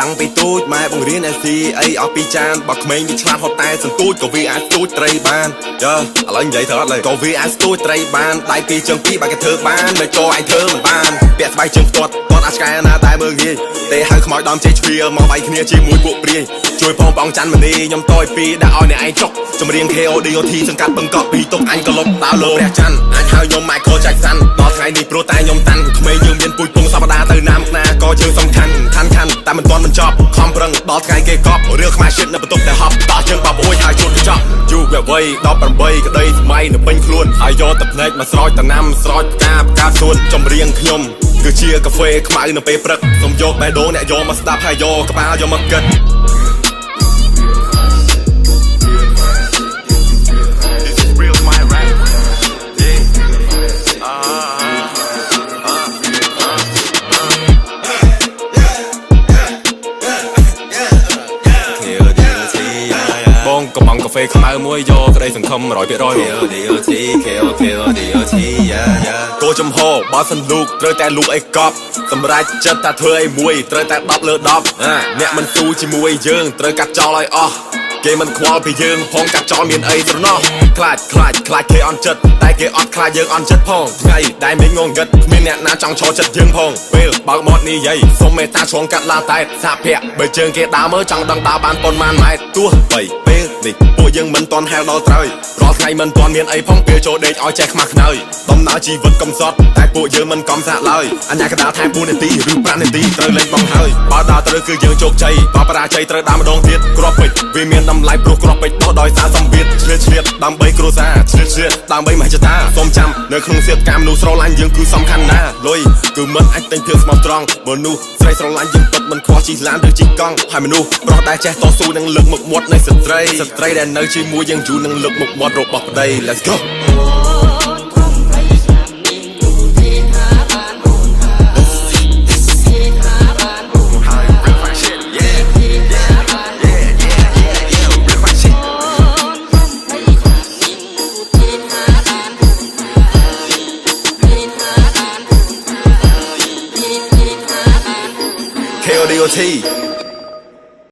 តាំងពីទូចម៉ែបង្រៀនឲ្យស៊ីអីអស់ពីចានបើក្មេងវាឆ្លាតហត់តែសន្ទូចក៏វាអាចទូចត្រីបានយើឥឡូវនិយាយទៅអត់ឡើយក៏វាអាចទូចត្រីបានដៃពីរជើងពីរបើគេធ្វើបានមិនក៏ឯងធ្វើមិនបានពាក់ស្បែកជើងផ្ទាត់អាចឆ្កែណាតែមើលងាយទេហៅខ្មោចដំជ័យជ្វាមកវាយគ្នាជាមួយពួកព្រាយជួយផងបងច័ន្ទមនីខ្ញុំតយពីដាក់ឲ្យអ្នកឯងចុកចម្រៀង KODOT សង្កាត់បឹងកក់ពីទុកអញក៏លុបដើរលើព្រះច័ន្ទអាចហៅខ្ញុំ Michael Jackson ដល់ថ្ងៃនេះព្រោះតែខ្ញុំតាន់ក្មេងយើងមានពូជពងសប្តាហ៍ទៅណាមកណាក៏យើងសំខាន់តែមិនទាន់បញ្ចប់ខំប្រឹងដល់ថ្ងៃគេកប់រឿងខ្មែរជាតិនៅបន្ទប់តែហប់ដល់យើងបបអួយហើយជួតកញ្ចក់យូរវ័យ18ក្តីសម័យនៅពេញខ្លួនហើយយកទឹកភ្នែកមកស្រោចតំណាំស្រោចផ្កាសួនចម្រៀងខ្ញុំគឺជាកាហ្វេខ្មៅនៅពេលព្រឹកសូមយកបេះដូងអ្នកយកមកស្ដាប់ហើយយកក្បាលយកមកគិតបងកំងកាហ្វេខ្មៅមួយយកក្តីសង្ឃឹម 100% KODOT គោចំហបើសិនលូកត្រូវតែលូកអីកប់សម្រាប់ចិត្តតែធ្វើអីមួយត្រូវតែ10លើ10អ្នកមិនស៊ូជាមួយយើងត្រូវកាត់ចោលឲ្យអស់គេមិនខ្វល់ពីយើងផងកាត់ចោលមានអីត្រណោះខ្លាចគេអន់ចិត្តតែគេអត់ខ្លាចយើងអន់ចិត្តផងថ្ងៃដែលមានងងឹតគ្មានអ្នកណាចង់ឈរចិត្តយើងផងពេលបើកមាត់និយាយសុំមេត្តាឆ្លងកាត់ឡាតែសាភ័ក្របើជើងគេដើរមើលចង់ដឹងដើរបានប៉ុន្មានម៉ែត្រទោះបីពេលនេះពួកយើងមិនទាន់ហែលដល់ត្រូវរាល់ថ្ងៃមិនទាន់មានអីផងពេលចូលដេកឲ្យចេះខ្មាស់ខ្នើយដំណើរជីវិតកំសត់តែពួកយើងមិនកំសាកឡើយអញ្ញាកដាលថែម4នាទីឬ5នាទីត្រូវលេងបងហើយបើដើរត្រូវគឺយើងជោគជ័យបើបរាជ័យត្រូវដើរម្ដងទៀតគ្រាប់ពេជ្រវាមានតម្លៃព្រោះគ្រាប់ពេជ្រដោះដោយសារសម្ពាធឆ្លៀតដើម្បីគ្រួសារឆ្លៀតដើម្បីមហិច្ឆតាសូមចាំនៅក្នុងសៀតកម្មមនុស្សស្រឡាញ់យើងគឺសំខាន់ណាស់លុយគឺមិនអាចទិញភាពស្មោះត្រង់មនុស្សស្រីស្រឡាញ់យើងពិតមិនខ្វល់ជិះឡានឬជិះកង់ហើយមនុស្សប្រុសដែលចេះតស៊ូនឹងលើកមុខមាត់នៃស្ត្រីដែលនៅជាមួយយើងយូរនឹងលើកមុខមាត់របស់ប្តី Let's go